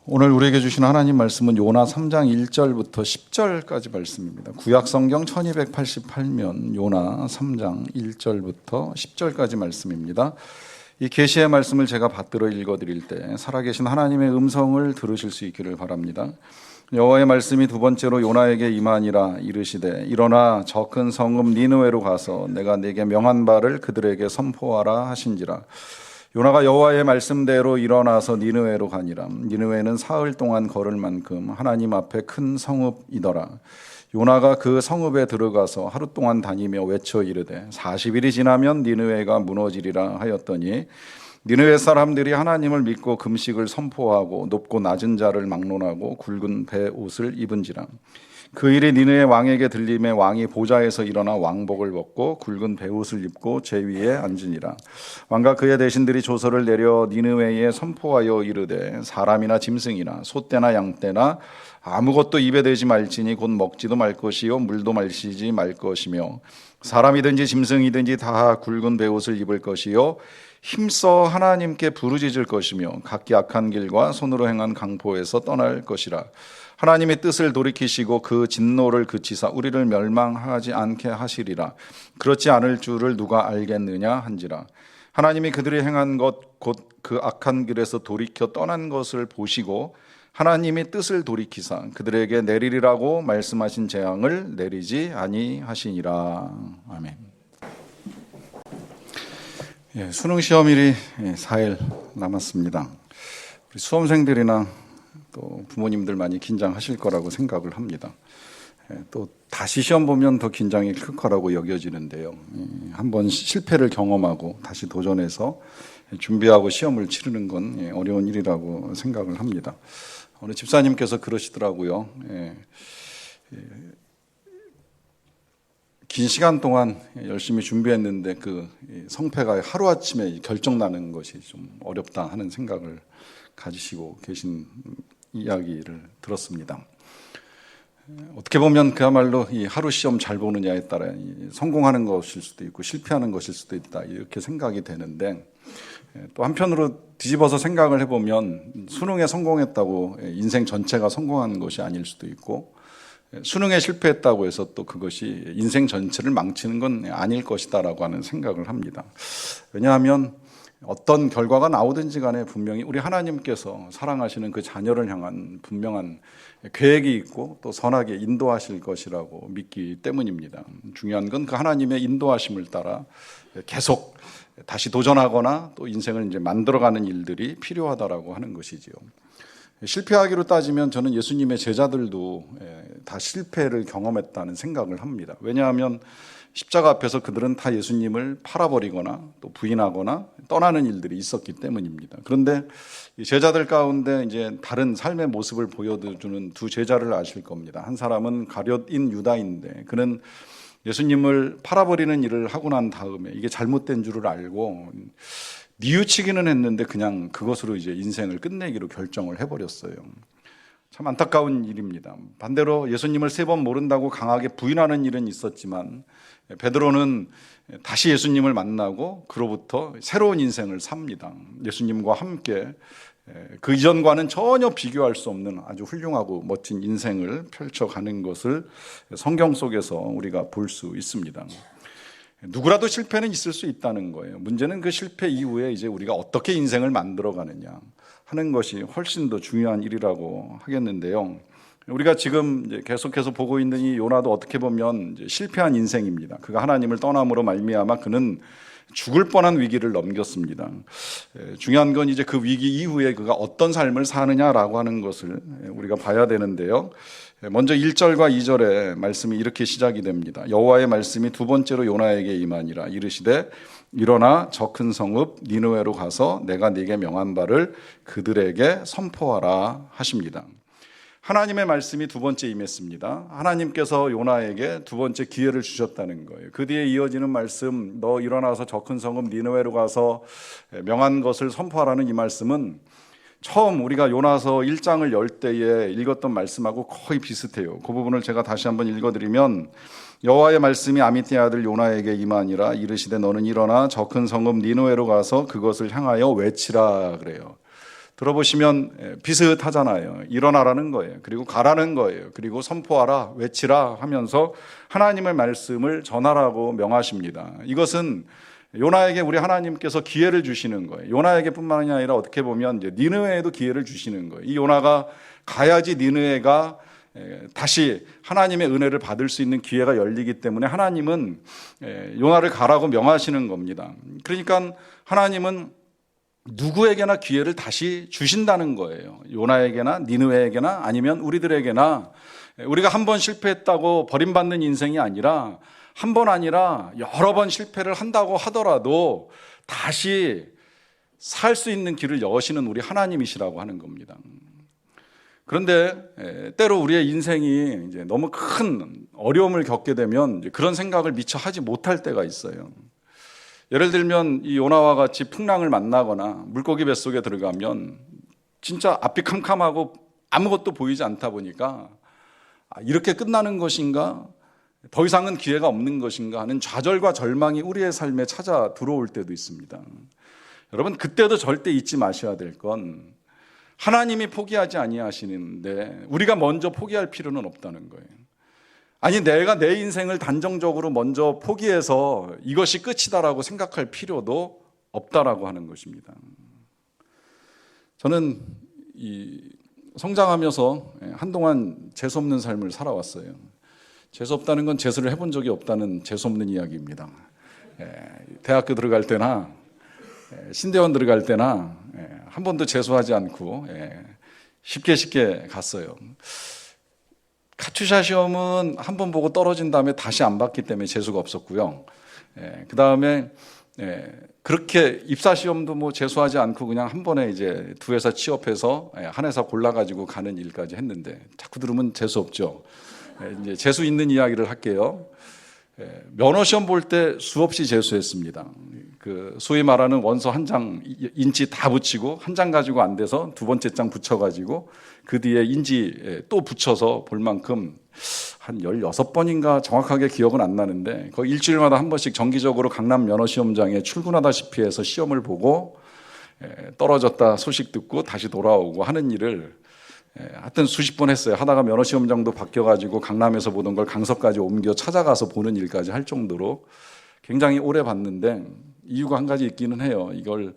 오늘 우리에게 주신 하나님 말씀은 요나 3장 1절부터 10절까지 말씀입니다. 구약 성경 1288면 요나 3장 1절부터 10절까지 말씀입니다. 이 계시의 말씀을 제가 받들어 읽어드릴 때 살아계신 하나님의 음성을 들으실 수 있기를 바랍니다. 여호와의 말씀이 두 번째로 요나에게 임하니라. 이르시되 일어나 저 큰 성읍 니느웨로 가서 내가 네게 명한 바를 그들에게 선포하라 하신지라. 요나가 여호와의 말씀대로 일어나서 니느웨로 가니라. 니느웨는 사흘 동안 걸을 만큼 하나님 앞에 큰 성읍이더라. 요나가 그 성읍에 들어가서 하루 동안 다니며 외쳐 이르되 40일이 지나면 니느웨가 무너지리라 하였더니 니느웨 사람들이 하나님을 믿고 금식을 선포하고 높고 낮은 자를 막론하고 굵은 배 옷을 입은지라. 그 일이 니느웨 왕에게 들림에 왕이 보좌에서 일어나 왕복을 벗고 굵은 베옷을 입고 제 위에 앉으니라. 왕과 그의 대신들이 조서를 내려 니느웨에 선포하여 이르되 사람이나 짐승이나 소떼나 양떼나 아무것도 입에 대지 말지니 곧 먹지도 말 것이요 물도 마시지 말 것이며 사람이든지 짐승이든지 다 굵은 베옷을 입을 것이요 힘써 하나님께 부르짖을 것이며 각기 악한 길과 손으로 행한 강포에서 떠날 것이라. 하나님의 뜻을 돌이키시고 그 진노를 그치사 우리를 멸망하지 않게 하시리라. 그렇지 않을 줄을 누가 알겠느냐 한지라. 하나님이 그들이 행한 것 곧 그 악한 길에서 돌이켜 떠난 것을 보시고 하나님이 뜻을 돌이키사 그들에게 내리리라고 말씀하신 재앙을 내리지 아니하시니라. 아멘. 수능 시험일이 4일 남았습니다. 우리 수험생들이나 또 부모님들 많이 긴장하실 거라고 생각을 합니다. 또 다시 시험 보면 더 긴장이 클 거라고 여겨지는데요. 한번 실패를 경험하고 다시 도전해서 준비하고 시험을 치르는 건 어려운 일이라고 생각을 합니다. 어느 집사님께서 그러시더라고요. 긴 시간 동안 열심히 준비했는데 그 성패가 하루아침에 결정나는 것이 좀 어렵다 하는 생각을 가지시고 계신 이야기를 들었습니다. 어떻게 보면 그야말로 이 하루 시험 잘 보느냐에 따라 성공하는 것일 수도 있고 실패하는 것일 수도 있다 이렇게 생각이 되는데 또 한편으로 뒤집어서 생각을 해보면 수능에 성공했다고 인생 전체가 성공한 것이 아닐 수도 있고 수능에 실패했다고 해서 또 그것이 인생 전체를 망치는 건 아닐 것이다라고 하는 생각을 합니다. 왜냐하면 어떤 결과가 나오든지 간에 분명히 우리 하나님께서 사랑하시는 그 자녀를 향한 분명한 계획이 있고 또 선하게 인도하실 것이라고 믿기 때문입니다. 중요한 건 그 하나님의 인도하심을 따라 계속 다시 도전하거나 또 인생을 이제 만들어가는 일들이 필요하다라고 하는 것이지요. 실패하기로 따지면 저는 예수님의 제자들도 다 실패를 경험했다는 생각을 합니다. 왜냐하면 십자가 앞에서 그들은 다 예수님을 팔아버리거나 또 부인하거나 떠나는 일들이 있었기 때문입니다. 그런데 제자들 가운데 이제 다른 삶의 모습을 보여주는 두 제자를 아실 겁니다. 한 사람은 가룟인 유다인데 그는 예수님을 팔아버리는 일을 하고 난 다음에 이게 잘못된 줄을 알고 뉘우치기는 했는데 그냥 그것으로 이제 인생을 끝내기로 결정을 해버렸어요. 참 안타까운 일입니다. 반대로 예수님을 3번 모른다고 강하게 부인하는 일은 있었지만 베드로는 다시 예수님을 만나고 그로부터 새로운 인생을 삽니다. 예수님과 함께 그 이전과는 전혀 비교할 수 없는 아주 훌륭하고 멋진 인생을 펼쳐가는 것을 성경 속에서 우리가 볼 수 있습니다. 누구라도 실패는 있을 수 있다는 거예요. 문제는 그 실패 이후에 이제 우리가 어떻게 인생을 만들어가느냐 하는 것이 훨씬 더 중요한 일이라고 하겠는데요. 우리가 지금 이제 계속해서 보고 있는 이 요나도 어떻게 보면 이제 실패한 인생입니다. 그가 하나님을 떠남으로 말미암아 그는 죽을 뻔한 위기를 넘겼습니다. 중요한 건 이제 그 위기 이후에 그가 어떤 삶을 사느냐라고 하는 것을 우리가 봐야 되는데요. 먼저 1절과 2절의 말씀이 이렇게 시작이 됩니다. 여호와의 말씀이 두 번째로 요나에게 임하니라. 이르시되 일어나 저 큰 성읍 니느웨로 가서 내가 네게 명한 바를 그들에게 선포하라 하십니다. 하나님의 말씀이 두 번째 임했습니다. 하나님께서 요나에게 두 번째 기회를 주셨다는 거예요. 그 뒤에 이어지는 말씀, 너 일어나서 저 큰 성읍 니느웨로 가서 명한 것을 선포하라는 이 말씀은 처음 우리가 요나서 1장을 열 때에 읽었던 말씀하고 거의 비슷해요. 그 부분을 제가 다시 한번 읽어드리면 여호와의 말씀이 아미떼 아들 요나에게 임하니라. 이르시되 너는 일어나 저 큰 성읍 니느웨로 가서 그것을 향하여 외치라 그래요. 들어보시면 비슷하잖아요. 일어나라는 거예요. 그리고 가라는 거예요. 그리고 선포하라, 외치라 하면서 하나님의 말씀을 전하라고 명하십니다. 이것은 요나에게 우리 하나님께서 기회를 주시는 거예요. 요나에게뿐만이 아니라 어떻게 보면 이제 니느웨에도 기회를 주시는 거예요. 이 요나가 가야지 니느웨가 다시 하나님의 은혜를 받을 수 있는 기회가 열리기 때문에 하나님은 요나를 가라고 명하시는 겁니다. 그러니까 하나님은 누구에게나 기회를 다시 주신다는 거예요. 요나에게나 니느웨에게나 아니면 우리들에게나. 우리가 한 번 실패했다고 버림받는 인생이 아니라 한 번 아니라 여러 번 실패를 한다고 하더라도 다시 살 수 있는 길을 여시는 우리 하나님이시라고 하는 겁니다. 그런데 때로 우리의 인생이 이제 너무 큰 어려움을 겪게 되면 그런 생각을 미처 하지 못할 때가 있어요. 예를 들면 이 요나와 같이 풍랑을 만나거나 물고기 뱃속에 들어가면 진짜 앞이 캄캄하고 아무것도 보이지 않다 보니까 이렇게 끝나는 것인가? 더 이상은 기회가 없는 것인가 하는 좌절과 절망이 우리의 삶에 찾아 들어올 때도 있습니다. 여러분, 그때도 절대 잊지 마셔야 될 건 하나님이 포기하지 아니하시는데 우리가 먼저 포기할 필요는 없다는 거예요. 아니, 내가 내 인생을 단정적으로 먼저 포기해서 이것이 끝이다라고 생각할 필요도 없다라고 하는 것입니다. 저는 성장하면서 한동안 재수없는 삶을 살아왔어요. 재수없다는 건 재수를 해본 적이 없다는 재수없는 이야기입니다. 대학교 들어갈 때나 신대원 들어갈 때나 한 번도 재수하지 않고 쉽게 갔어요. 카투샤 시험은 한 번 보고 떨어진 다음에 다시 안 봤기 때문에 재수가 없었고요. 그 다음에 그렇게 입사 시험도 뭐 재수하지 않고 그냥 한 번에 이제 두 회사 취업해서 한 회사 골라가지고 가는 일까지 했는데 자꾸 들으면 재수 없죠. 이제 재수 있는 이야기를 할게요. 면허 시험 볼 때 수없이 재수했습니다. 그 소위 말하는 원서 한 장 인지 다 붙이고 한 장 가지고 안 돼서 두 번째 장 붙여가지고 그 뒤에 인지 또 붙여서 볼 만큼 한 16번인가 정확하게 기억은 안 나는데 거의 일주일마다 한 번씩 정기적으로 강남 면허시험장에 출근하다시피 해서 시험을 보고 떨어졌다 소식 듣고 다시 돌아오고 하는 일을 하여튼 수십 번 했어요. 하다가 면허시험장도 바뀌어가지고 강남에서 보던 걸 강서까지 옮겨 찾아가서 보는 일까지 할 정도로 굉장히 오래 봤는데 이유가 한 가지 있기는 해요. 이걸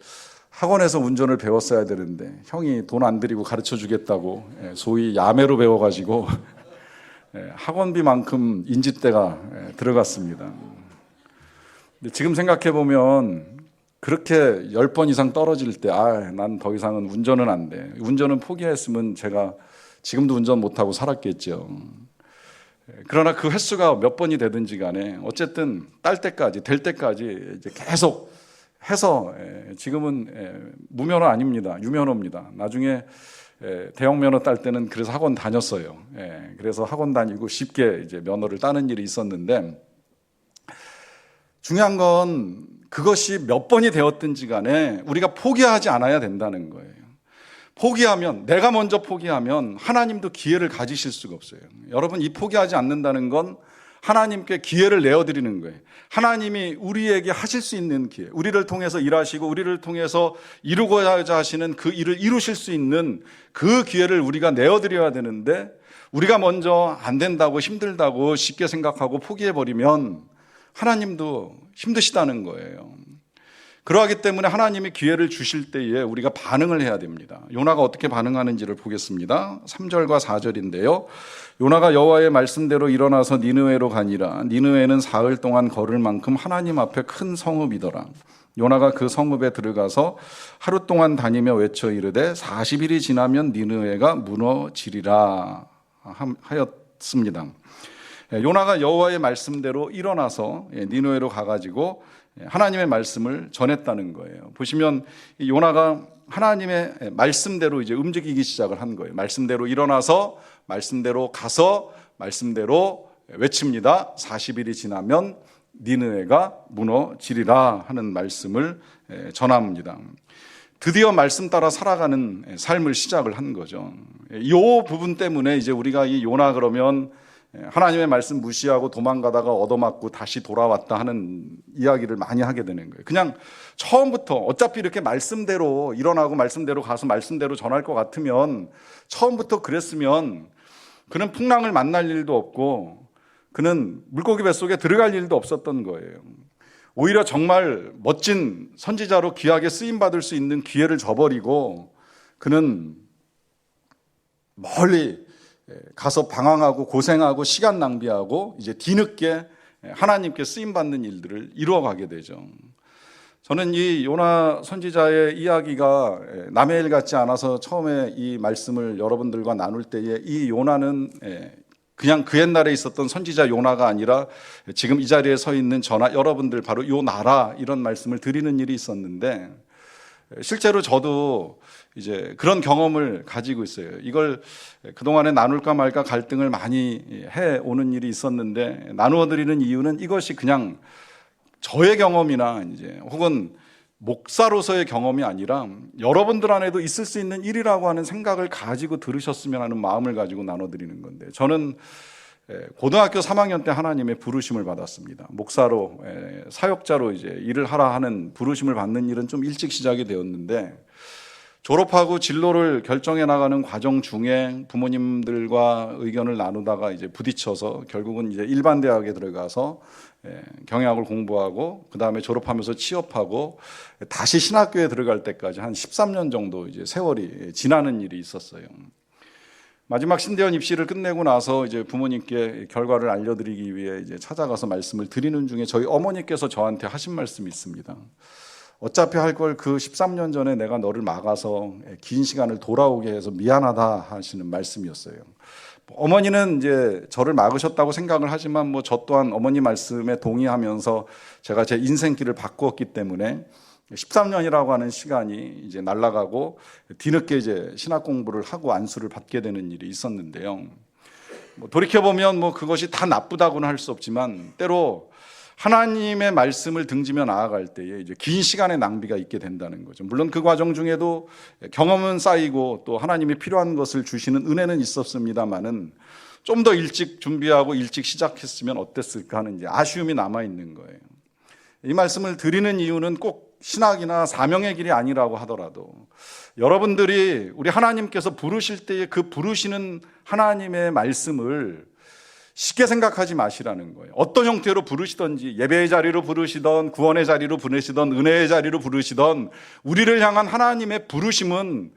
학원에서 운전을 배웠어야 되는데 형이 돈 안 들이고 가르쳐 주겠다고 소위 야매로 배워가지고 학원비만큼 인지대가 들어갔습니다. 근데 지금 생각해 보면 그렇게 10번 이상 떨어질 때 난 더 이상은 운전은 안 돼. 운전은 포기했으면 제가 지금도 운전 못하고 살았겠죠. 그러나 그 횟수가 몇 번이 되든지 간에 어쨌든 딸 때까지 될 때까지 이제 계속 해서 지금은 무면허 아닙니다. 유면허입니다. 나중에 대형 면허 딸 때는 그래서 학원 다녔어요. 그래서 학원 다니고 쉽게 이제 면허를 따는 일이 있었는데 중요한 건 그것이 몇 번이 되었든지 간에 우리가 포기하지 않아야 된다는 거예요. 포기하면, 내가 먼저 포기하면 하나님도 기회를 가지실 수가 없어요. 여러분, 이 포기하지 않는다는 건 하나님께 기회를 내어드리는 거예요. 하나님이 우리에게 하실 수 있는 기회, 우리를 통해서 일하시고 우리를 통해서 이루고자 하시는 그 일을 이루실 수 있는 그 기회를 우리가 내어드려야 되는데 우리가 먼저 안 된다고 힘들다고 쉽게 생각하고 포기해버리면 하나님도 힘드시다는 거예요. 그러하기 때문에 하나님이 기회를 주실 때에 우리가 반응을 해야 됩니다. 요나가 어떻게 반응하는지를 보겠습니다. 3절과 4절인데요. 요나가 여호와의 말씀대로 일어나서 니느웨로 가니라. 니느웨는 사흘 동안 걸을 만큼 하나님 앞에 큰 성읍이더라. 요나가 그 성읍에 들어가서 하루 동안 다니며 외쳐 이르되 40일이 지나면 니느웨가 무너지리라 하였습니다. 요나가 여호와의 말씀대로 일어나서 니느웨로 가가지고 하나님의 말씀을 전했다는 거예요. 보시면 요나가 하나님의 말씀대로 이제 움직이기 시작을 한 거예요. 말씀대로 일어나서 말씀대로 가서 말씀대로 외칩니다. 40일이 지나면 니느웨가 무너지리라 하는 말씀을 전합니다. 드디어 말씀 따라 살아가는 삶을 시작을 한 거죠. 이 부분 때문에 이제 우리가 이 요나 그러면 하나님의 말씀 무시하고 도망가다가 얻어맞고 다시 돌아왔다 하는 이야기를 많이 하게 되는 거예요. 그냥 처음부터 어차피 이렇게 말씀대로 일어나고 말씀대로 가서 말씀대로 전할 것 같으면 처음부터 그랬으면 그는 풍랑을 만날 일도 없고 그는 물고기 뱃속에 들어갈 일도 없었던 거예요. 오히려 정말 멋진 선지자로 귀하게 쓰임받을 수 있는 기회를 저버리고 그는 멀리 가서 방황하고 고생하고 시간 낭비하고 이제 뒤늦게 하나님께 쓰임받는 일들을 이루어가게 되죠. 저는 이 요나 선지자의 이야기가 남의 일 같지 않아서 처음에 이 말씀을 여러분들과 나눌 때에 이 요나는 그냥 그 옛날에 있었던 선지자 요나가 아니라 지금 이 자리에 서 있는 저나 여러분들 바로 요나라 이런 말씀을 드리는 일이 있었는데 실제로 저도 이제 그런 경험을 가지고 있어요. 이걸 그동안에 나눌까 말까 갈등을 많이 해 오는 일이 있었는데 나누어 드리는 이유는 이것이 그냥 저의 경험이나 이제 혹은 목사로서의 경험이 아니라 여러분들 안에도 있을 수 있는 일이라고 하는 생각을 가지고 들으셨으면 하는 마음을 가지고 나눠 드리는 건데 저는 고등학교 3학년 때 하나님의 부르심을 받았습니다. 목사로 사역자로 이제 일을 하라 하는 부르심을 받는 일은 좀 일찍 시작이 되었는데 졸업하고 진로를 결정해 나가는 과정 중에 부모님들과 의견을 나누다가 이제 부딪혀서 결국은 이제 일반 대학에 들어가서 경영학을 공부하고 그 다음에 졸업하면서 취업하고 다시 신학교에 들어갈 때까지 한 13년 정도 이제 세월이 지나는 일이 있었어요. 마지막 신대원 입시를 끝내고 나서 이제 부모님께 결과를 알려드리기 위해 이제 찾아가서 말씀을 드리는 중에 저희 어머니께서 저한테 하신 말씀이 있습니다. 어차피 할 걸 그 13년 전에 내가 너를 막아서 긴 시간을 돌아오게 해서 미안하다 하시는 말씀이었어요. 어머니는 이제 저를 막으셨다고 생각을 하지만 뭐 저 또한 어머니 말씀에 동의하면서 제가 제 인생길을 바꾸었기 때문에 13년이라고 하는 시간이 이제 날아가고 뒤늦게 이제 신학 공부를 하고 안수를 받게 되는 일이 있었는데요. 뭐 돌이켜보면 뭐 그것이 다 나쁘다고는 할 수 없지만 때로 하나님의 말씀을 등지며 나아갈 때에 이제 긴 시간의 낭비가 있게 된다는 거죠. 물론 그 과정 중에도 경험은 쌓이고 또 하나님이 필요한 것을 주시는 은혜는 있었습니다만은 좀 더 일찍 준비하고 일찍 시작했으면 어땠을까 하는 이제 아쉬움이 남아 있는 거예요. 이 말씀을 드리는 이유는 꼭 신학이나 사명의 길이 아니라고 하더라도 여러분들이 우리 하나님께서 부르실 때에 그 부르시는 하나님의 말씀을 쉽게 생각하지 마시라는 거예요. 어떤 형태로 부르시든지 예배의 자리로 부르시던 구원의 자리로 부르시던 은혜의 자리로 부르시던 우리를 향한 하나님의 부르심은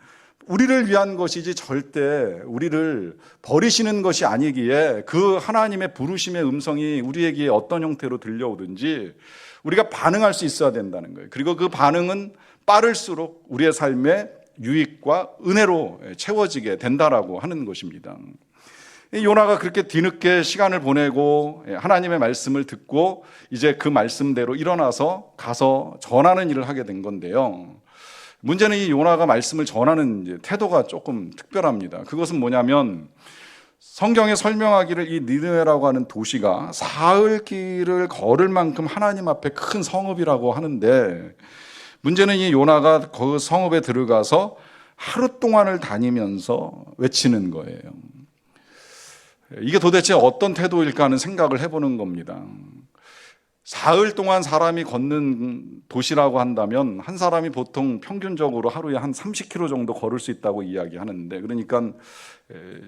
우리를 위한 것이지 절대 우리를 버리시는 것이 아니기에 그 하나님의 부르심의 음성이 우리에게 어떤 형태로 들려오든지 우리가 반응할 수 있어야 된다는 거예요. 그리고 그 반응은 빠를수록 우리의 삶의 유익과 은혜로 채워지게 된다라고 하는 것입니다. 요나가 그렇게 뒤늦게 시간을 보내고 하나님의 말씀을 듣고 이제 그 말씀대로 일어나서 가서 전하는 일을 하게 된 건데요. 문제는 이 요나가 말씀을 전하는 이제 태도가 조금 특별합니다. 그것은 뭐냐면 성경에 설명하기를 이 니느웨라고 하는 도시가 사흘 길을 걸을 만큼 하나님 앞에 큰 성읍이라고 하는데 문제는 이 요나가 그 성읍에 들어가서 하루 동안을 다니면서 외치는 거예요. 이게 도대체 어떤 태도일까 하는 생각을 해보는 겁니다. 사흘 동안 사람이 걷는 도시라고 한다면 한 사람이 보통 평균적으로 하루에 한 30km 정도 걸을 수 있다고 이야기하는데 그러니까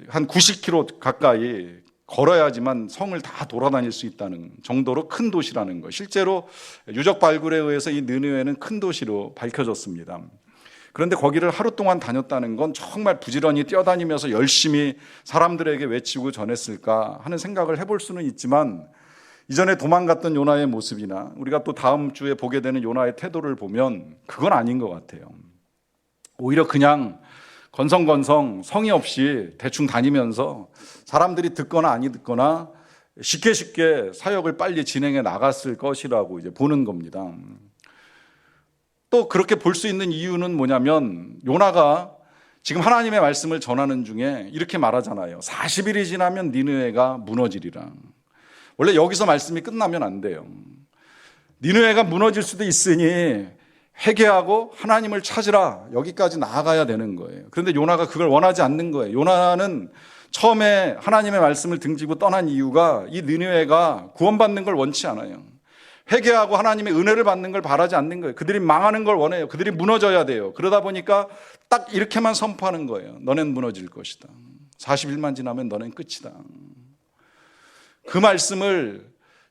한 90km 가까이 걸어야지만 성을 다 돌아다닐 수 있다는 정도로 큰 도시라는 거. 실제로 유적 발굴에 의해서 이 느느웨는 큰 도시로 밝혀졌습니다. 그런데 거기를 하루 동안 다녔다는 건 정말 부지런히 뛰어다니면서 열심히 사람들에게 외치고 전했을까 하는 생각을 해볼 수는 있지만 이전에 도망갔던 요나의 모습이나 우리가 또 다음 주에 보게 되는 요나의 태도를 보면 그건 아닌 것 같아요. 오히려 그냥 건성건성 성의 없이 대충 다니면서 사람들이 듣거나 아니 듣거나 쉽게 사역을 빨리 진행해 나갔을 것이라고 이제 보는 겁니다. 또 그렇게 볼 수 있는 이유는 뭐냐면 요나가 지금 하나님의 말씀을 전하는 중에 이렇게 말하잖아요. 40일이 지나면 니느웨가 무너지리라. 원래 여기서 말씀이 끝나면 안 돼요. 니느웨가 무너질 수도 있으니 회개하고 하나님을 찾으라. 여기까지 나아가야 되는 거예요. 그런데 요나가 그걸 원하지 않는 거예요. 요나는 처음에 하나님의 말씀을 등지고 떠난 이유가 이 느느웨가 구원받는 걸 원치 않아요. 회개하고 하나님의 은혜를 받는 걸 바라지 않는 거예요. 그들이 망하는 걸 원해요. 그들이 무너져야 돼요. 그러다 보니까 딱 이렇게만 선포하는 거예요. 너넨 무너질 것이다. 40일만 지나면 너넨 끝이다. 그 말씀을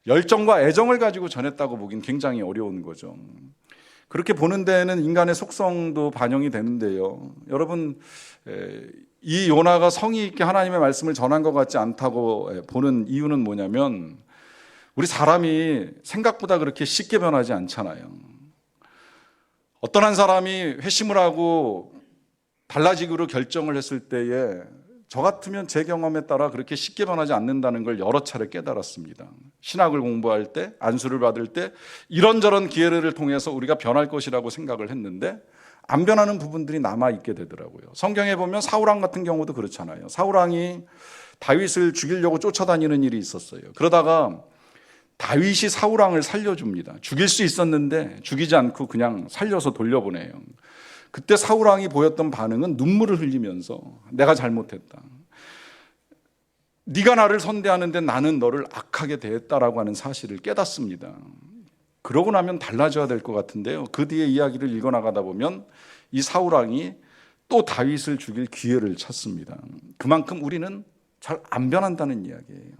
열정과 애정을 가지고 전했다고 보긴 굉장히 어려운 거죠. 그렇게 보는 데에는 인간의 속성도 반영이 되는데요. 여러분, 이 요나가 성의 있게 하나님의 말씀을 전한 것 같지 않다고 보는 이유는 뭐냐면, 우리 사람이 생각보다 그렇게 쉽게 변하지 않잖아요. 어떤 한 사람이 회심을 하고 달라지기로 결정을 했을 때에 저 같으면 제 경험에 따라 그렇게 쉽게 변하지 않는다는 걸 여러 차례 깨달았습니다. 신학을 공부할 때, 안수를 받을 때 이런저런 기회를 통해서 우리가 변할 것이라고 생각을 했는데 안 변하는 부분들이 남아있게 되더라고요. 성경에 보면 사울왕 같은 경우도 그렇잖아요. 사울왕이 다윗을 죽이려고 쫓아다니는 일이 있었어요. 그러다가 다윗이 사울왕을 살려줍니다. 죽일 수 있었는데 죽이지 않고 그냥 살려서 돌려보내요. 그때 사울왕이 보였던 반응은 눈물을 흘리면서 내가 잘못했다. 네가 나를 선대하는데 나는 너를 악하게 대했다라고 하는 사실을 깨닫습니다. 그러고 나면 달라져야 될 것 같은데요. 그 뒤에 이야기를 읽어나가다 보면 이 사울왕이 또 다윗을 죽일 기회를 찾습니다. 그만큼 우리는 잘 안 변한다는 이야기예요.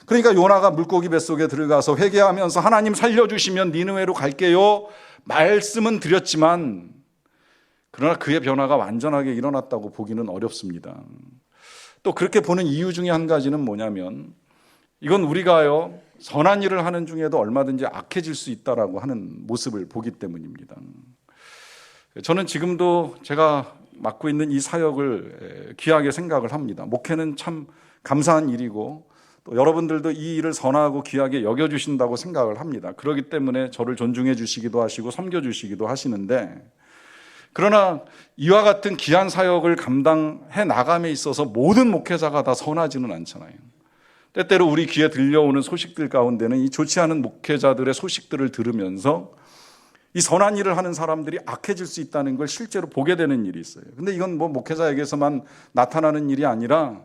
그러니까 요나가 물고기 뱃속에 들어가서 회개하면서 하나님 살려주시면 니느웨로 갈게요 말씀은 드렸지만, 그러나 그의 변화가 완전하게 일어났다고 보기는 어렵습니다. 또 그렇게 보는 이유 중에 한 가지는 뭐냐면, 이건 우리가요 선한 일을 하는 중에도 얼마든지 악해질 수 있다라고 하는 모습을 보기 때문입니다. 저는 지금도 제가 맡고 있는 이 사역을 귀하게 생각을 합니다. 목회는 참 감사한 일이고 또 여러분들도 이 일을 선하고 귀하게 여겨주신다고 생각을 합니다. 그렇기 때문에 저를 존중해 주시기도 하시고 섬겨주시기도 하시는데, 그러나 이와 같은 귀한 사역을 감당해 나감에 있어서 모든 목회자가 다 선하지는 않잖아요. 때때로 우리 귀에 들려오는 소식들 가운데는 이 좋지 않은 목회자들의 소식들을 들으면서 이 선한 일을 하는 사람들이 악해질 수 있다는 걸 실제로 보게 되는 일이 있어요. 근데 이건 뭐 목회자에게서만 나타나는 일이 아니라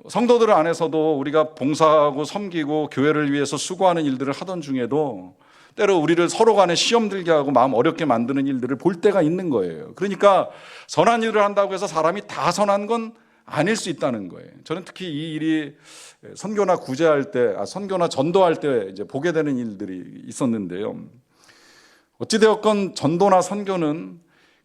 성도들 안에서도 우리가 봉사하고 섬기고 교회를 위해서 수고하는 일들을 하던 중에도 때로 우리를 서로 간에 시험 들게 하고 마음 어렵게 만드는 일들을 볼 때가 있는 거예요. 그러니까 선한 일을 한다고 해서 사람이 다 선한 건 아닐 수 있다는 거예요. 저는 특히 이 일이 선교나 구제할 때, 선교나 전도할 때 이제 보게 되는 일들이 있었는데요. 어찌되었건 전도나 선교는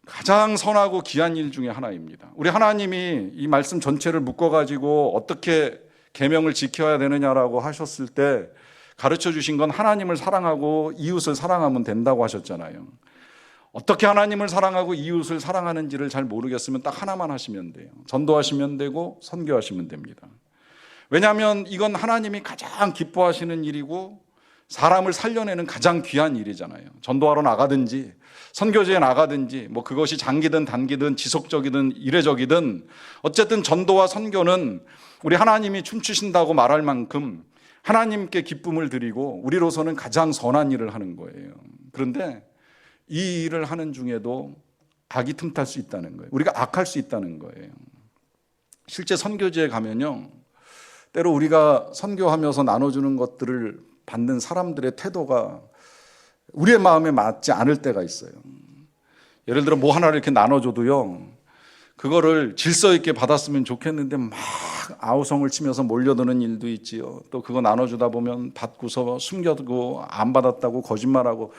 가장 선하고 귀한 일 중에 하나입니다. 우리 하나님이 이 말씀 전체를 묶어가지고 어떻게 계명을 지켜야 되느냐라고 하셨을 때 가르쳐 주신 건 하나님을 사랑하고 이웃을 사랑하면 된다고 하셨잖아요. 어떻게 하나님을 사랑하고 이웃을 사랑하는지를 잘 모르겠으면 딱 하나만 하시면 돼요. 전도하시면 되고 선교하시면 됩니다. 왜냐하면 이건 하나님이 가장 기뻐하시는 일이고 사람을 살려내는 가장 귀한 일이잖아요. 전도하러 나가든지 선교지에 나가든지 뭐 그것이 장기든 단기든 지속적이든 이례적이든 어쨌든 전도와 선교는 우리 하나님이 춤추신다고 말할 만큼 하나님께 기쁨을 드리고 우리로서는 가장 선한 일을 하는 거예요. 그런데 이 일을 하는 중에도 악이 틈탈 수 있다는 거예요. 우리가 악할 수 있다는 거예요. 실제 선교지에 가면요, 때로 우리가 선교하면서 나눠주는 것들을 받는 사람들의 태도가 우리의 마음에 맞지 않을 때가 있어요. 예를 들어 뭐 하나를 이렇게 나눠줘도요, 그거를 질서 있게 받았으면 좋겠는데 막 아우성을 치면서 몰려드는 일도 있지요. 또 그거 나눠주다 보면 받고서 숨겨두고 안 받았다고 거짓말하고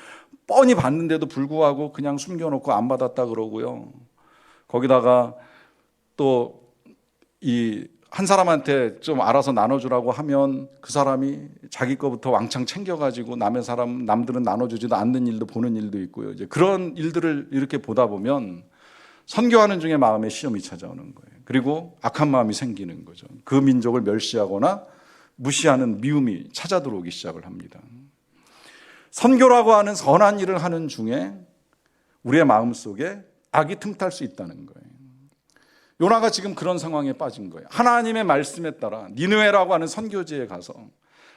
뻔히 받는데도 불구하고 그냥 숨겨놓고 안 받았다 그러고요. 거기다가 또 이 한 사람한테 좀 알아서 나눠주라고 하면 그 사람이 자기 거부터 왕창 챙겨가지고 남들은 나눠주지도 않는 일도 보는 일도 있고요. 이제 그런 일들을 이렇게 보다 보면 선교하는 중에 마음에 시험이 찾아오는 거예요. 그리고 악한 마음이 생기는 거죠. 그 민족을 멸시하거나 무시하는 미움이 찾아 들어오기 시작을 합니다. 선교라고 하는 선한 일을 하는 중에 우리의 마음속에 악이 틈탈 수 있다는 거예요. 요나가 지금 그런 상황에 빠진 거예요. 하나님의 말씀에 따라 니느웨라고 하는 선교지에 가서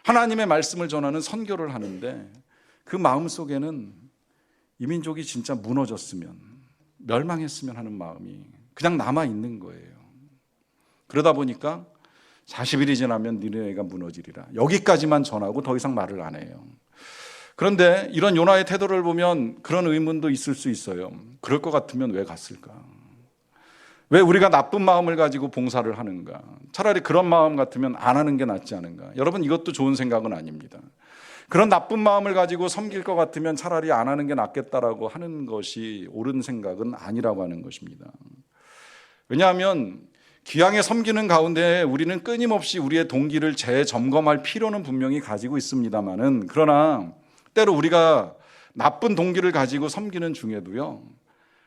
하나님의 말씀을 전하는 선교를 하는데 그 마음속에는 이 민족이 진짜 무너졌으면, 멸망했으면 하는 마음이 그냥 남아있는 거예요. 그러다 보니까 40일이 지나면 니느웨가 무너지리라. 여기까지만 전하고 더 이상 말을 안 해요. 그런데 이런 요나의 태도를 보면 그런 의문도 있을 수 있어요. 그럴 것 같으면 왜 갔을까? 왜 우리가 나쁜 마음을 가지고 봉사를 하는가? 차라리 그런 마음 같으면 안 하는 게 낫지 않은가? 여러분, 이것도 좋은 생각은 아닙니다. 그런 나쁜 마음을 가지고 섬길 것 같으면 차라리 안 하는 게 낫겠다라고 하는 것이 옳은 생각은 아니라고 하는 것입니다. 왜냐하면 귀향에 섬기는 가운데 우리는 끊임없이 우리의 동기를 재점검할 필요는 분명히 가지고 있습니다만은, 그러나 때로 우리가 나쁜 동기를 가지고 섬기는 중에도요,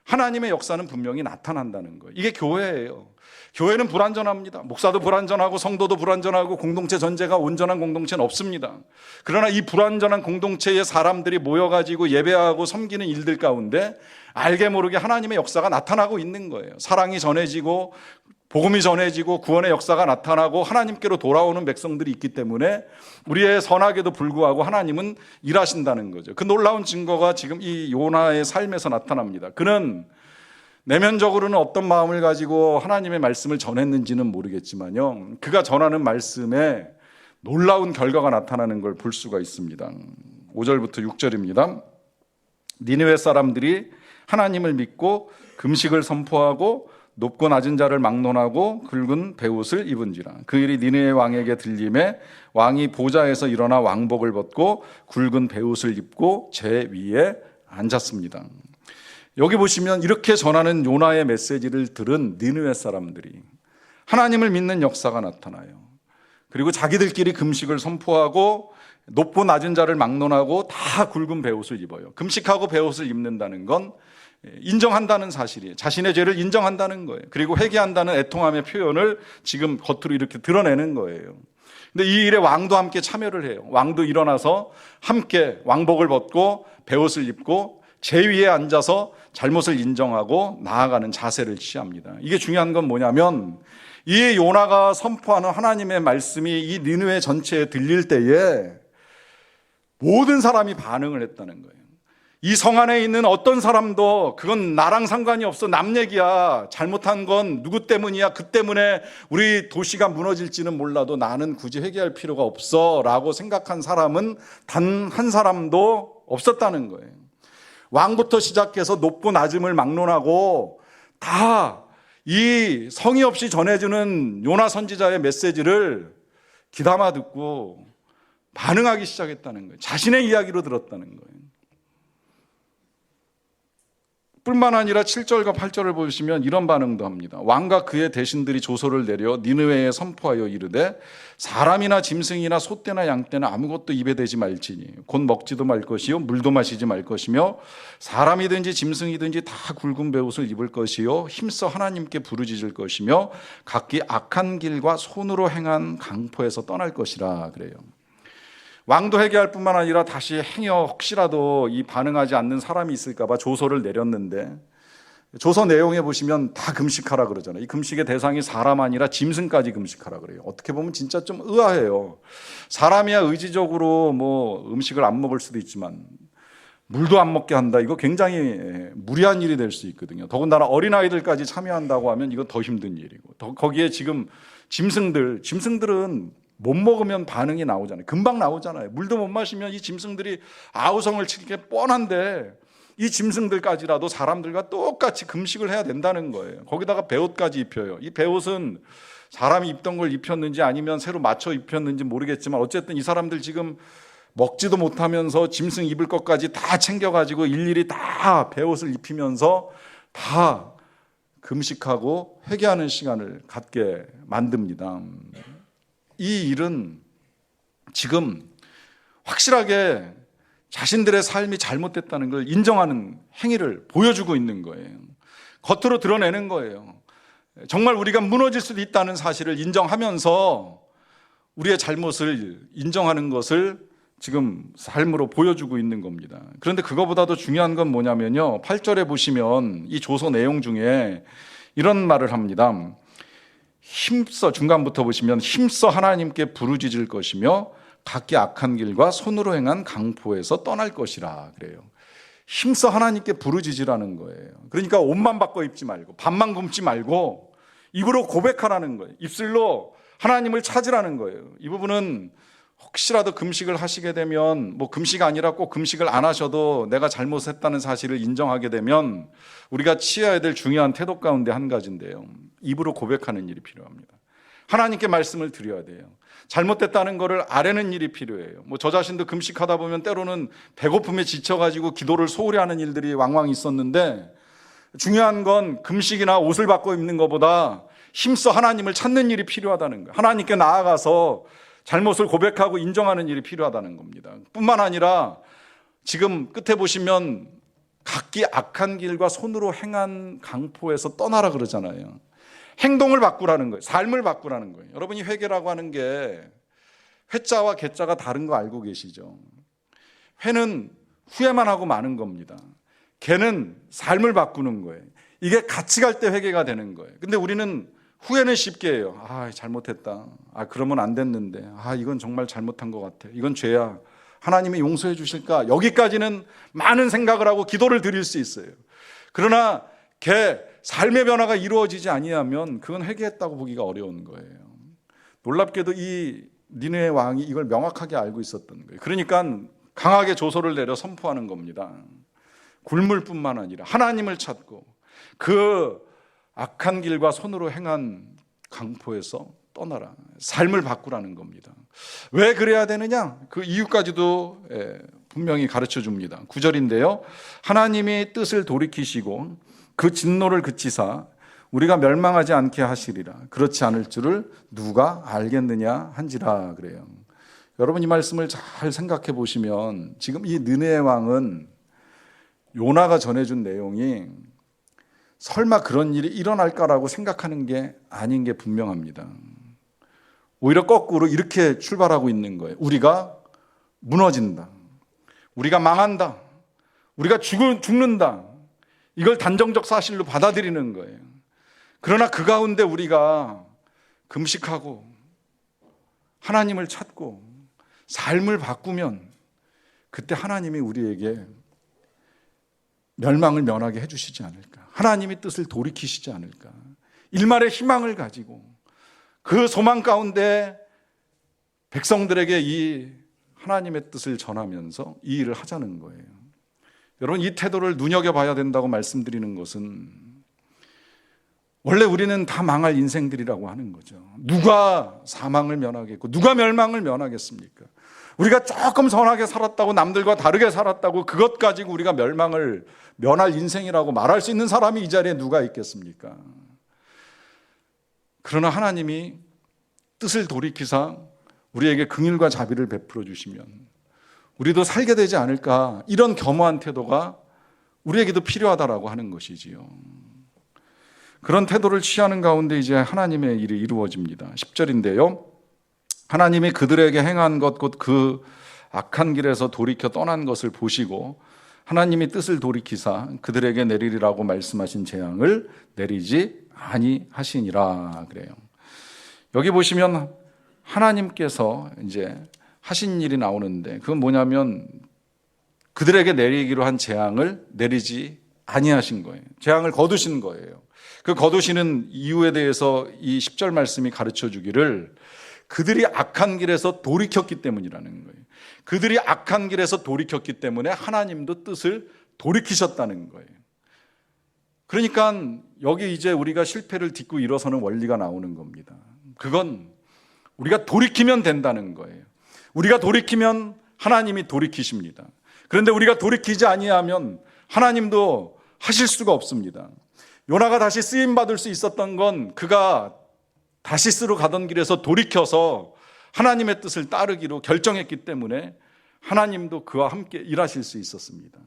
하나님의 역사는 분명히 나타난다는 거예요. 이게 교회예요. 교회는 불완전합니다. 목사도 불완전하고 성도도 불완전하고 공동체 전체가 온전한 공동체는 없습니다. 그러나 이 불완전한 공동체의 사람들이 모여가지고 예배하고 섬기는 일들 가운데 알게 모르게 하나님의 역사가 나타나고 있는 거예요. 사랑이 전해지고 복음이 전해지고 구원의 역사가 나타나고 하나님께로 돌아오는 백성들이 있기 때문에 우리의 선악에도 불구하고 하나님은 일하신다는 거죠. 그 놀라운 증거가 지금 이 요나의 삶에서 나타납니다. 그는 내면적으로는 어떤 마음을 가지고 하나님의 말씀을 전했는지는 모르겠지만요, 그가 전하는 말씀에 놀라운 결과가 나타나는 걸 볼 수가 있습니다. 5절부터 6절입니다. 니느웨 사람들이 하나님을 믿고 금식을 선포하고 높고 낮은 자를 막론하고 굵은 베옷을 입은지라. 그 일이 니느웨 왕에게 들림에 왕이 보좌에서 일어나 왕복을 벗고 굵은 베옷을 입고 제 위에 앉았습니다. 여기 보시면 이렇게 전하는 요나의 메시지를 들은 니느웨 사람들이 하나님을 믿는 역사가 나타나요. 그리고 자기들끼리 금식을 선포하고 높고 낮은 자를 막론하고 다 굵은 베옷을 입어요. 금식하고 베옷을 입는다는 건 인정한다는 사실이에요. 자신의 죄를 인정한다는 거예요. 그리고 회개한다는 애통함의 표현을 지금 겉으로 이렇게 드러내는 거예요. 근데 이 일에 왕도 함께 참여를 해요. 왕도 일어나서 함께 왕복을 벗고 베옷을 입고 제 위에 앉아서 잘못을 인정하고 나아가는 자세를 취합니다. 이게 중요한 건 뭐냐면, 이 요나가 선포하는 하나님의 말씀이 이 니느웨 전체에 들릴 때에 모든 사람이 반응을 했다는 거예요. 이 성 안에 있는 어떤 사람도 그건 나랑 상관이 없어, 남 얘기야, 잘못한 건 누구 때문이야, 그 때문에 우리 도시가 무너질지는 몰라도 나는 굳이 회개할 필요가 없어 라고 생각한 사람은 단 한 사람도 없었다는 거예요. 왕부터 시작해서 높고 낮음을 막론하고 다 이 성의 없이 전해주는 요나 선지자의 메시지를 귀담아 듣고 반응하기 시작했다는 거예요. 자신의 이야기로 들었다는 거예요. 뿐만 아니라 7절과 8절을 보시면 이런 반응도 합니다. 왕과 그의 대신들이 조소를 내려 니느웨에 선포하여 이르되 사람이나 짐승이나 소떼나 양떼나 아무것도 입에 대지 말지니 곧 먹지도 말 것이요 물도 마시지 말 것이며 사람이든지 짐승이든지 다 굵은 베옷을 입을 것이요 힘써 하나님께 부르짖을 것이며 각기 악한 길과 손으로 행한 강포에서 떠날 것이라 그래요. 왕도 회개할 뿐만 아니라 다시 행여 혹시라도 이 반응하지 않는 사람이 있을까 봐 조서를 내렸는데, 조서 내용에 보시면 다 금식하라 그러잖아요. 이 금식의 대상이 사람 아니라 짐승까지 금식하라 그래요. 어떻게 보면 진짜 좀 의아해요. 사람이야 의지적으로 뭐 음식을 안 먹을 수도 있지만 물도 안 먹게 한다, 이거 굉장히 무리한 일이 될 수 있거든요. 더군다나 어린아이들까지 참여한다고 하면 이건 더 힘든 일이고, 거기에 지금 짐승들은 못 먹으면 반응이 나오잖아요. 금방 나오잖아요. 물도 못 마시면 이 짐승들이 아우성을 칠 게 뻔한데 이 짐승들까지라도 사람들과 똑같이 금식을 해야 된다는 거예요. 거기다가 베옷까지 입혀요. 이 베옷은 사람이 입던 걸 입혔는지 아니면 새로 맞춰 입혔는지 모르겠지만 어쨌든 이 사람들 지금 먹지도 못하면서 짐승 입을 것까지 다 챙겨가지고 일일이 다 베옷을 입히면서 다 금식하고 회개하는 시간을 갖게 만듭니다. 이 일은 지금 확실하게 자신들의 삶이 잘못됐다는 걸 인정하는 행위를 보여주고 있는 거예요. 겉으로 드러내는 거예요. 정말 우리가 무너질 수도 있다는 사실을 인정하면서 우리의 잘못을 인정하는 것을 지금 삶으로 보여주고 있는 겁니다. 그런데 그거보다도 중요한 건 뭐냐면요, 8절에 보시면 이 조서 내용 중에 이런 말을 합니다. 힘써, 중간부터 보시면 힘써 하나님께 부르짖을 것이며 각기 악한 길과 손으로 행한 강포에서 떠날 것이라 그래요. 힘써 하나님께 부르짖으라는 거예요. 그러니까 옷만 바꿔 입지 말고 밥만 굶지 말고 입으로 고백하라는 거예요. 입술로 하나님을 찾으라는 거예요. 이 부분은 혹시라도 금식을 하시게 되면, 금식 아니라 꼭 금식을 안 하셔도 내가 잘못했다는 사실을 인정하게 되면 우리가 취해야 될 중요한 태도 가운데 한 가지인데요, 입으로 고백하는 일이 필요합니다. 하나님께 말씀을 드려야 돼요. 잘못됐다는 것을 아뢰는 일이 필요해요. 저 자신도 금식하다 보면 때로는 배고픔에 지쳐가지고 기도를 소홀히 하는 일들이 왕왕 있었는데, 중요한 건 금식이나 옷을 바꿔 입는 것보다 힘써 하나님을 찾는 일이 필요하다는 거예요. 하나님께 나아가서 잘못을 고백하고 인정하는 일이 필요하다는 겁니다. 뿐만 아니라 지금 끝에 보시면 각기 악한 길과 손으로 행한 강포에서 떠나라 그러잖아요. 행동을 바꾸라는 거예요. 삶을 바꾸라는 거예요. 여러분이 회개라고 하는 게 회자와 개자가 다른 거 알고 계시죠? 회는 후회만 하고 마는 겁니다. 개는 삶을 바꾸는 거예요. 이게 같이 갈 때 회개가 되는 거예요. 근데 우리는 후회는 쉽게 해요. 잘못했다. 그러면 안 됐는데. 이건 정말 잘못한 것 같아. 이건 죄야. 하나님이 용서해 주실까? 여기까지는 많은 생각을 하고 기도를 드릴 수 있어요. 그러나 삶의 변화가 이루어지지 아니하면 그건 회개했다고 보기가 어려운 거예요. 놀랍게도 이 니느웨 왕이 이걸 명확하게 알고 있었던 거예요. 그러니까 강하게 조서를 내려 선포하는 겁니다. 굶을 뿐만 아니라 하나님을 찾고 그 악한 길과 손으로 행한 강포에서 떠나라. 삶을 바꾸라는 겁니다. 왜 그래야 되느냐? 그 이유까지도 분명히 가르쳐 줍니다. 9절인데요. 하나님이 뜻을 돌이키시고 그 진노를 그치사 우리가 멸망하지 않게 하시리라. 그렇지 않을 줄을 누가 알겠느냐 한지라 그래요. 여러분, 이 말씀을 잘 생각해 보시면 지금 이 느헤 왕은 요나가 전해준 내용이 설마 그런 일이 일어날까라고 생각하는 게 아닌 게 분명합니다. 오히려 거꾸로 이렇게 출발하고 있는 거예요. 우리가 무너진다. 우리가 망한다. 우리가 죽는다. 이걸 단정적 사실로 받아들이는 거예요. 그러나 그 가운데 우리가 금식하고 하나님을 찾고 삶을 바꾸면 그때 하나님이 우리에게 멸망을 면하게 해주시지 않을까. 하나님이 뜻을 돌이키시지 않을까. 일말의 희망을 가지고 그 소망 가운데 백성들에게 이 하나님의 뜻을 전하면서 이 일을 하자는 거예요. 여러분, 이 태도를 눈여겨봐야 된다고 말씀드리는 것은 원래 우리는 다 망할 인생들이라고 하는 거죠. 누가 사망을 면하겠고 누가 멸망을 면하겠습니까? 우리가 조금 선하게 살았다고, 남들과 다르게 살았다고 그것 가지고 우리가 멸망을 면할 인생이라고 말할 수 있는 사람이 이 자리에 누가 있겠습니까? 그러나 하나님이 뜻을 돌이키사 우리에게 긍휼과 자비를 베풀어 주시면 우리도 살게 되지 않을까, 이런 겸허한 태도가 우리에게도 필요하다라고 하는 것이지요. 그런 태도를 취하는 가운데 이제 하나님의 일이 이루어집니다. 10절인데요. 하나님이 그들에게 행한 것 곧 그 악한 길에서 돌이켜 떠난 것을 보시고 하나님이 뜻을 돌이키사 그들에게 내리리라고 말씀하신 재앙을 내리지 아니하시니라 그래요. 여기 보시면 하나님께서 이제 하신 일이 나오는데 그건 뭐냐면 그들에게 내리기로 한 재앙을 내리지 아니하신 거예요. 재앙을 거두신 거예요. 그 거두시는 이유에 대해서 이 10절 말씀이 가르쳐 주기를 그들이 악한 길에서 돌이켰기 때문이라는 거예요. 그들이 악한 길에서 돌이켰기 때문에 하나님도 뜻을 돌이키셨다는 거예요. 그러니까 여기 이제 우리가 실패를 딛고 일어서는 원리가 나오는 겁니다. 그건 우리가 돌이키면 된다는 거예요. 우리가 돌이키면 하나님이 돌이키십니다. 그런데 우리가 돌이키지 아니하면 하나님도 하실 수가 없습니다. 요나가 다시 쓰임받을 수 있었던 건 그가 다시스로 가던 길에서 돌이켜서 하나님의 뜻을 따르기로 결정했기 때문에 하나님도 그와 함께 일하실 수 있었습니다.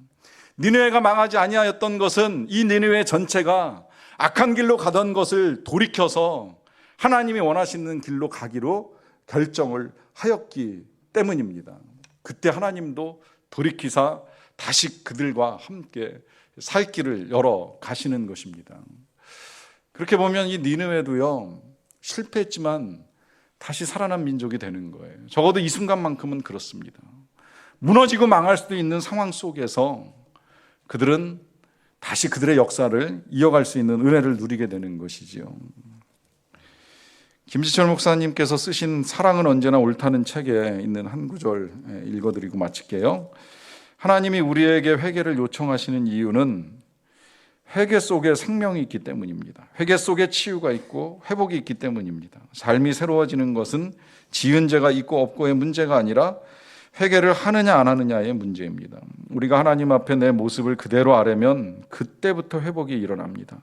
니느웨가 망하지 아니하였던 것은 이 니느웨 전체가 악한 길로 가던 것을 돌이켜서 하나님이 원하시는 길로 가기로 결정을 하였기 때문입니다. 그때 하나님도 돌이키사 다시 그들과 함께 살 길을 열어 가시는 것입니다. 그렇게 보면 이 니느웨도요, 실패했지만 다시 살아난 민족이 되는 거예요. 적어도 이 순간만큼은 그렇습니다. 무너지고 망할 수도 있는 상황 속에서 그들은 다시 그들의 역사를 이어갈 수 있는 은혜를 누리게 되는 것이지요. 김지철 목사님께서 쓰신 사랑은 언제나 옳다는 책에 있는 한 구절 읽어드리고 마칠게요. 하나님이 우리에게 회개를 요청하시는 이유는 회개 속에 생명이 있기 때문입니다. 회개 속에 치유가 있고 회복이 있기 때문입니다. 삶이 새로워지는 것은 지은 죄가 있고 없고의 문제가 아니라 회개를 하느냐 안 하느냐의 문제입니다. 우리가 하나님 앞에 내 모습을 그대로 아뢰면 그때부터 회복이 일어납니다.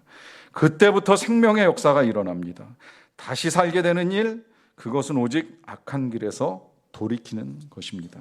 그때부터 생명의 역사가 일어납니다. 다시 살게 되는 일, 그것은 오직 악한 길에서 돌이키는 것입니다.